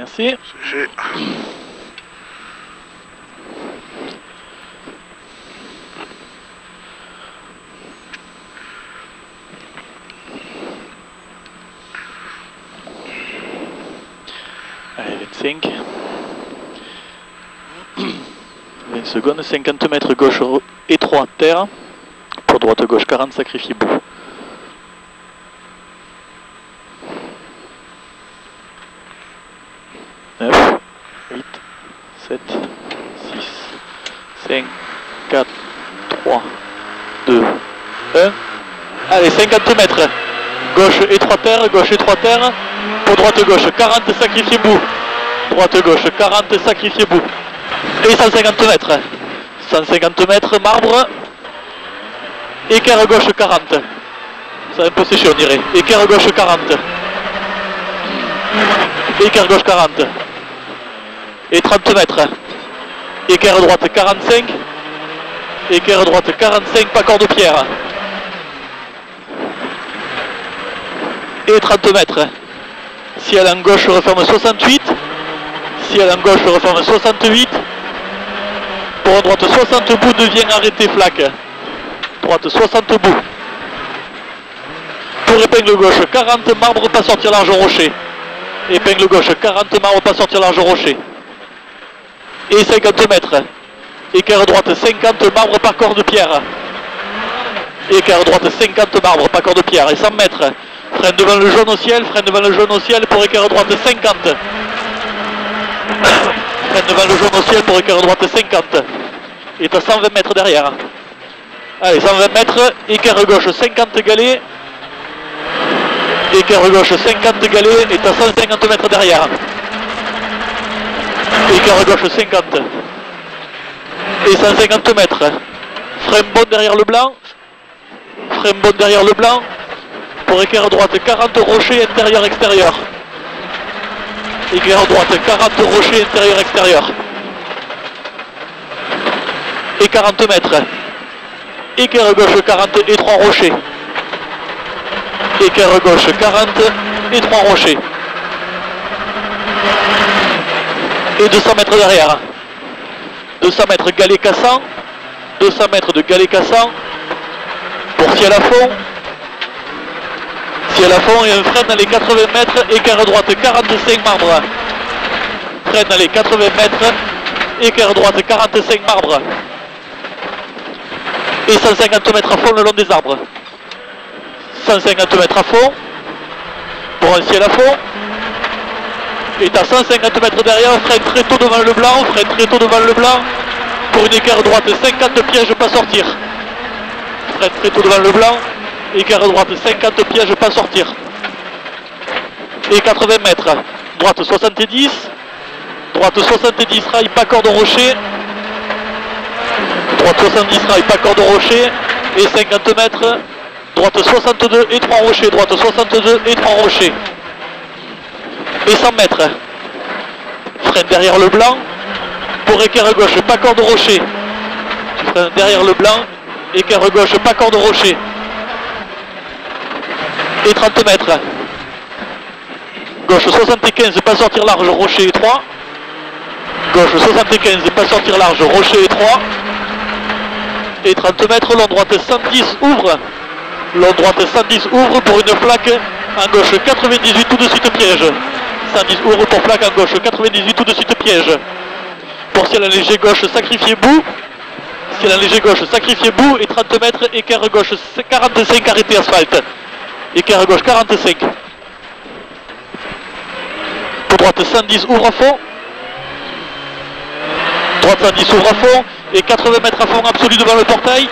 Merci. J'ai... Allez, 25. 20 secondes, 50 mètres gauche étroit terre. Pour droite gauche 40, sacrifié bout. 9, 8, 7, 6, 5, 4, 3, 2, 1. Allez, 50 mètres. Gauche étroit terre, pour droite gauche 40, sacrifié bout. Droite gauche 40, sacrifié bout. Et 150 mètres. 150 mètres, marbre. Équerre gauche 40. Ça a un peu séché on dirait. Équerre gauche 40. Équerre gauche 40. Et 30 mètres. Équerre droite 45. Équerre droite 45, pas corde pierre. Et 30 mètres. Ciel en gauche referme 68. Ciel en gauche referme 68. Pour droite 60 bout devient arrêté flaque. Droite 60 bout. Pour épingle gauche 40, marbre pas sortir large rocher. Épingle gauche 40, marbre pas sortir large rocher. Et 50 mètres. Équerre droite 50, marbre par corde pierre. Équerre droite 50, marbre par corde pierre. Et 100 mètres. Freine devant le jaune au ciel, freine devant le jaune au ciel pour équerre droite 50. Freine devant le jaune au ciel pour équerre droite 50. Et à 120 mètres derrière. Allez, 120 mètres, équerre gauche 50 galets. Équerre gauche 50 galets et à 150 mètres derrière. Équerre gauche 50. Et 150 mètres. Frein bon derrière le blanc. Frein bon derrière le blanc. Pour équerre droite 40 rochers intérieur-extérieur. Équerre droite 40 rochers intérieur-extérieur. Et 40 mètres. Équerre gauche 40 et 3 rochers. Équerre gauche 40 et 3 rochers. Et 200 mètres derrière. 200 mètres galet cassant. 200 mètres de galet cassant. Pour ciel à fond. Ciel à fond et un frein dans les 80 mètres. Équerre droite 45 marbre. Frein dans les 80 mètres. Équerre droite 45 marbre. Et 150 mètres à fond le long des arbres. 150 mètres à fond. Pour un ciel à fond. Et à 150 mètres derrière, frein très tôt devant le blanc. Frein très tôt devant le blanc. Pour une équerre droite 50 pièges pas sortir. Frein très tôt devant le blanc. Équerre droite 50 pièges pas sortir. Et 80 mètres. Droite 70. Droite 70 rail pas corde rocher. Droite 70 rail pas corde rocher. Et 50 mètres. Droite 62 et 3 rochers. Droite 62 et 3 rochers. Et 100 mètres. Frein derrière le blanc. Pour équerre gauche pas corde rocher. Frein derrière le blanc. Équerre gauche pas corde rocher. Et 30 mètres. Gauche 75, pas sortir large, rocher étroit. Gauche 75, pas sortir large, rocher étroit. Et 30 mètres, long droite 110, ouvre. Long droite 110, ouvre pour une plaque en gauche 98, tout de suite piège. 110, ouvre pour plaque en gauche 98, tout de suite piège. Pour ciel léger gauche, sacrifié bout. Ciel léger gauche, sacrifié bout. Et 30 mètres, équerre gauche 45, arrêté asphalte. Équerre gauche 45. Pour droite 110, ouvre à fond. Droite 110, ouvre à fond. Et 80 mètres à fond absolu devant le portail.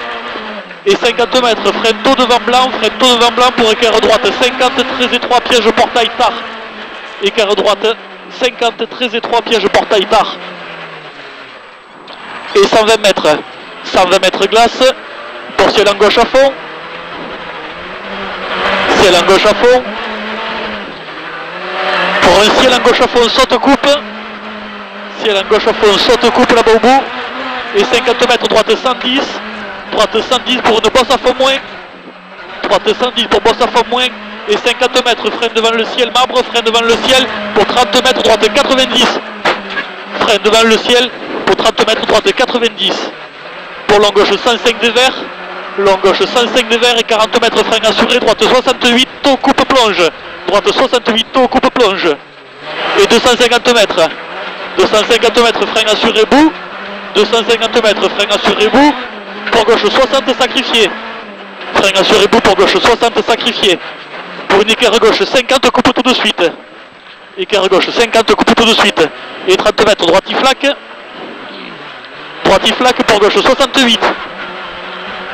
Et 50 mètres, frein tôt devant blanc. Frein tôt devant blanc pour équerre droite 50, très étroit, piège portail tard. Équerre droite 50, très étroit, piège portail tard. Et 120 mètres. 120 mètres glace. Pour ciel en gauche à fond. Ciel en gauche à fond. Pour un ciel en gauche à fond, saute coupe. Ciel en gauche à fond, saute coupe là-bas au bout. Et 50 mètres, droite 110. Droite 110 pour une bosse à fond moins. Droite 110 pour bosse à fond moins. et 50 mètres, freine devant le ciel, marbre, freine devant le ciel, pour 30 mètres, droite 90. Freine devant le ciel, pour 30 mètres, droite 90. Pour long gauche 105 des verts, long gauche 105 des verts et 40 mètres, frein assuré, droite 68, taux, coupe, plonge. Droite 68, taux, coupe, plonge. Et 250 mètres. 250 mètres, frein assuré, bout. 250 mètres, frein assuré, bout. Pour gauche 60, sacrifié. Frein assuré, bout, pour gauche 60, sacrifié. Pour une équerre gauche 50, coupe tout de suite. Équerre gauche 50, coupe tout de suite. Et 30 mètres, droite flaque. Droite flaque pour gauche 68.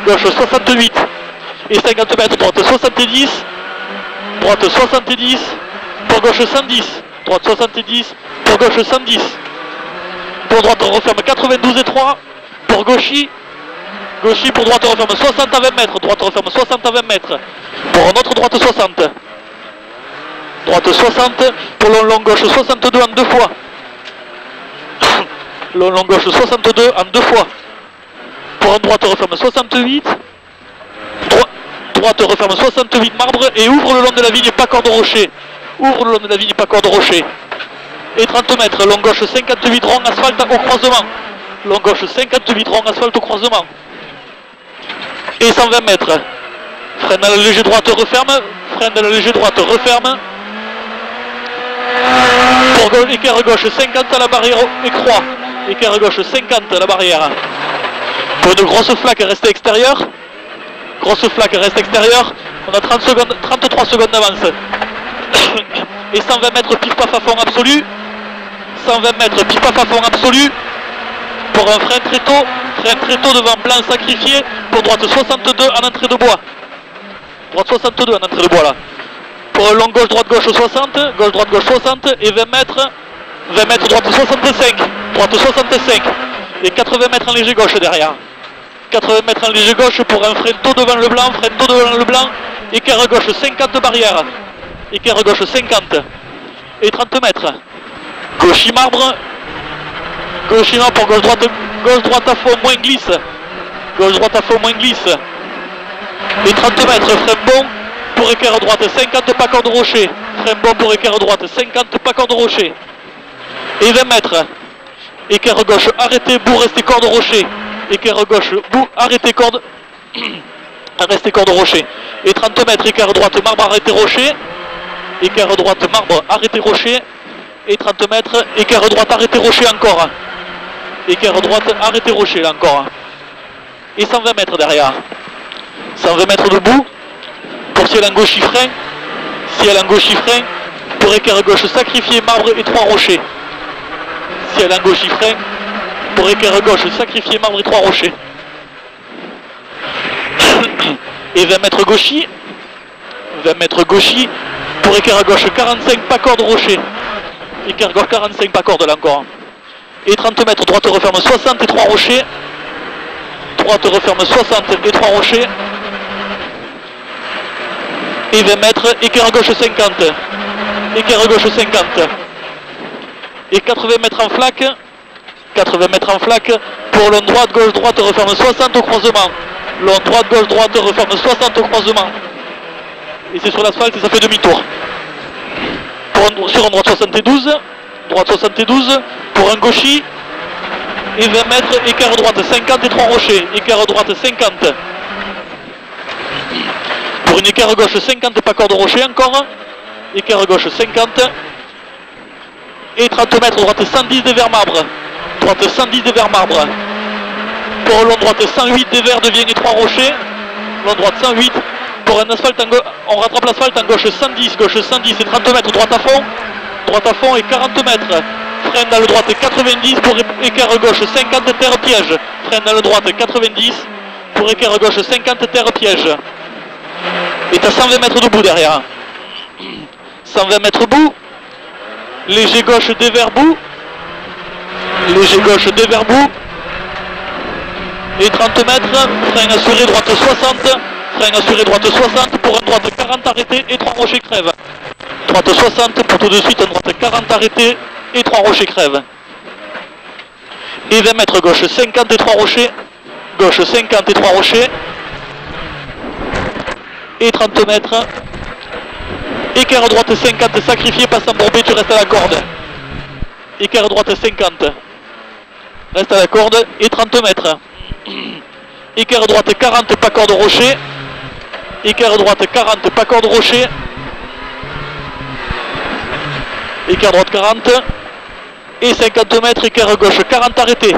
Gauche 68. Et 50 mètres, droite 70. Droite 70. Pour gauche 110. Droite 70. Pour gauche 110. Pour droite on referme 92 et 3. Pour gauchy. Gauchy pour droite on referme 60 à 20 mètres. Droite on referme 60 à 20 mètres. Pour un autre droite 60. Droite 60. Pour long gauche 62 en 2 fois. Long gauche 62 en 2 fois. Pour un droite referme 68. Droite referme 68 marbre et ouvre le long de la vigne pas corde rocher. Ouvre le long de la vigne pas corde rocher. Et 30 mètres, long gauche 58 rond asphalte au croisement. Long gauche 58 rond asphalte au croisement. Et 120 mètres. Freine à la léger droite referme. Freine à la léger droite referme. Pour équerre gauche 50 à la barrière et croix. Équerre gauche 50 à la barrière. Pour une grosse flaque reste extérieure. Grosse flaque reste extérieure. On a 30 secondes, 33 secondes d'avance. Et 120 mètres pif paf à fond absolu. 120 mètres pif paf à fond absolu. Pour un frein très tôt devant blanc sacrifié. Pour droite 62 en entrée de bois. Droite 62 en entrée de bois là. Pour un long gauche droite gauche 60. Gauche droite gauche 60 et 20 mètres. 20 mètres droite 65. Droite 65. Et 80 mètres en léger gauche derrière. 80 mètres en léger gauche pour un frein tôt devant le blanc. Frein tôt devant le blanc. Équerre gauche 50 barrières. Équerre gauche 50. Et 30 mètres. Gauchy marbre. Gauchy marbre pour gauche droite à fond moins glisse. Gauche droite à fond moins glisse. Et 30 mètres. Frein bon pour équerre droite 50 pas corde rocher. Frein bon pour équerre droite 50 pas corde rocher. Et 20 mètres. Équerre gauche arrêté bout restez corde rocher. Équerre gauche bout arrêté corde. Restez corde rocher. Et 30 mètres équerre droite marbre arrêté rocher. Équerre droite marbre arrêté rocher. Et 30 mètres équerre droite arrêté rocher encore. Équerre droite arrêté rocher là encore. Et 120 mètres derrière. 120 mètres debout. Pour ciel en gauche frein. Ciel en gauche frein. Pour équerre gauche sacrifié marbre et 3 rochers. Ciel en gauche frein. Pour équerre gauche sacrifié marbre et 3 rochers. Et 20 mètres gauchy. 20 mètres gauchy. Pour équerre gauche 45 pas corde rocher. Équerre gauche 45 pas corde là encore. Et 30 mètres droite referme 60 et 3 rochers. Droite referme 60 et 3 rochers. Et 20 mètres équerre gauche 50. Équerre gauche 50. Et 80 mètres en flaque. 80 mètres en flaque. Pour long droite gauche droite referme 60 au croisement. Long droite gauche droite referme 60 au croisement. Et c'est sur l'asphalte et ça fait demi-tour. Sur un droite 72. Droite 72. Pour un gauchy. Et 20 mètres équerre droite 50 et 3 rochers. Équerre droite 50. Pour une équerre gauche 50 pas corde rocher encore. Équerre gauche 50. Et 30 mètres droite 110 des verts marbre. Droite 110 des verts marbre. Pour long droite 108 des verts de Vienne et 3 rochers. Long droite 108. Pour un asphalte, on rattrape l'asphalte en gauche 110. Gauche 110 et 30 mètres droite à fond. Droite à fond et 40 mètres. Freine dans le droite 90 pour équerre gauche 50 terre piège. Freine dans le droite 90 pour équerre gauche 50 terre piège. Et t'as 120 mètres de bout derrière. 120 mètres bout. Léger gauche des verts bout. Léger gauche des verts bout. Et 30 mètres. Frein assuré droite 60. Frein assuré droite 60 pour un droite 40 arrêté et 3 rochers crève. Droite 60 pour tout de suite un droite 40 arrêté et 3 rochers crève. Et 20 mètres gauche 50 et 3 rochers. Gauche 50 et 3 rochers. Et 30 mètres. Écart droite 50, sacrifié, passe embourbé, tu restes à la corde. Écart droite 50. Reste à la corde et 30 mètres. Écart droite 40, pas corde rocher. Écart droite 40, pas corde rocher. Écart droite 40. Et 50 mètres, écart gauche 40 arrêté.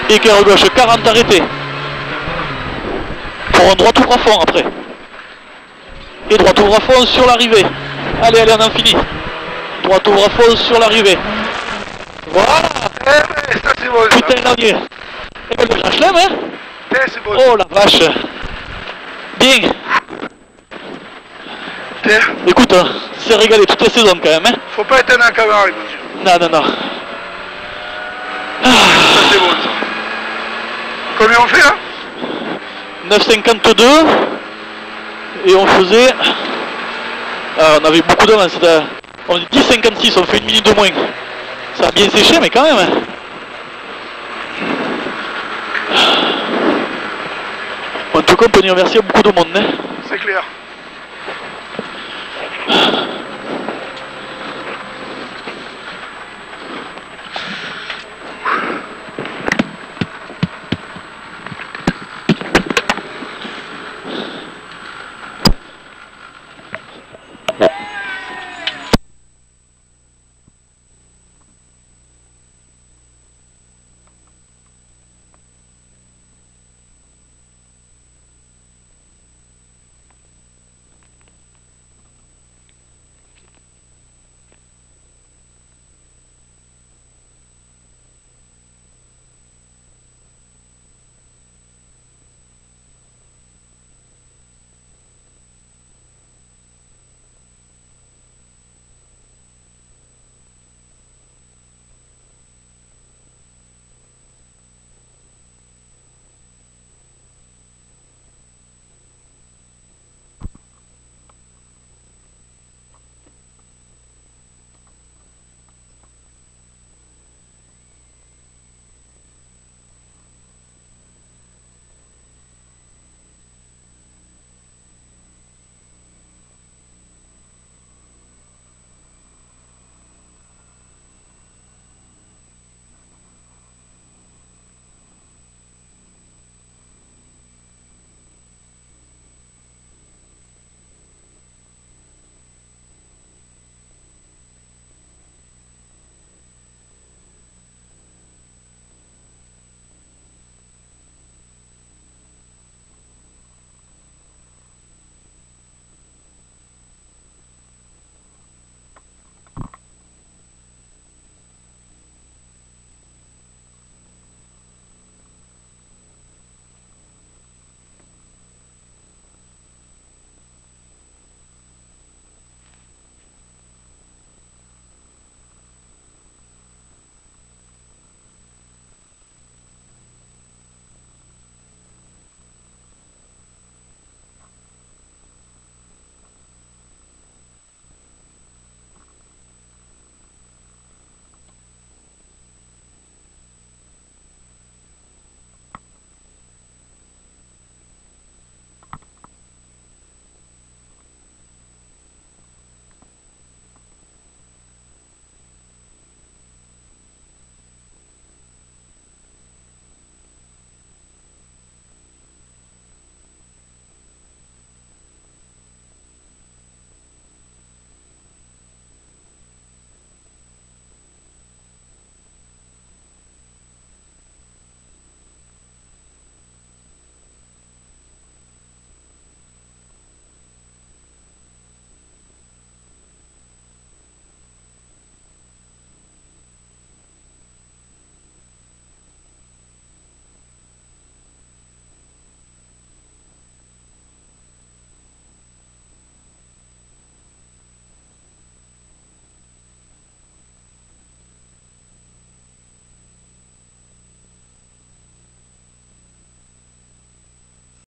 Écart gauche 40 arrêté. Pour un droit ouvre à fond après. Et droit ouvre à fond sur l'arrivée. Allez, allez, on en finit. Droit ouvre à fond sur l'arrivée. Voilà. Eh, ça c'est bon ça. Putain, il en y est. Et ben, je l'aime, hein. C'est bon. Oh la vache. Bien. Tiens. Écoute, c'est régalé toute la saison quand même, hein. Faut pas éteindre la caméra, mon Dieu. Non, non, non. Ça c'est bon ça. Combien on fait là? 9,52. Et on faisait... Ah, on avait beaucoup d'avance. On dit 10,56, on fait une minute de moins. Ça a bien séché, mais quand même. En tout cas, on peut y remercier beaucoup de monde. Hein. C'est clair.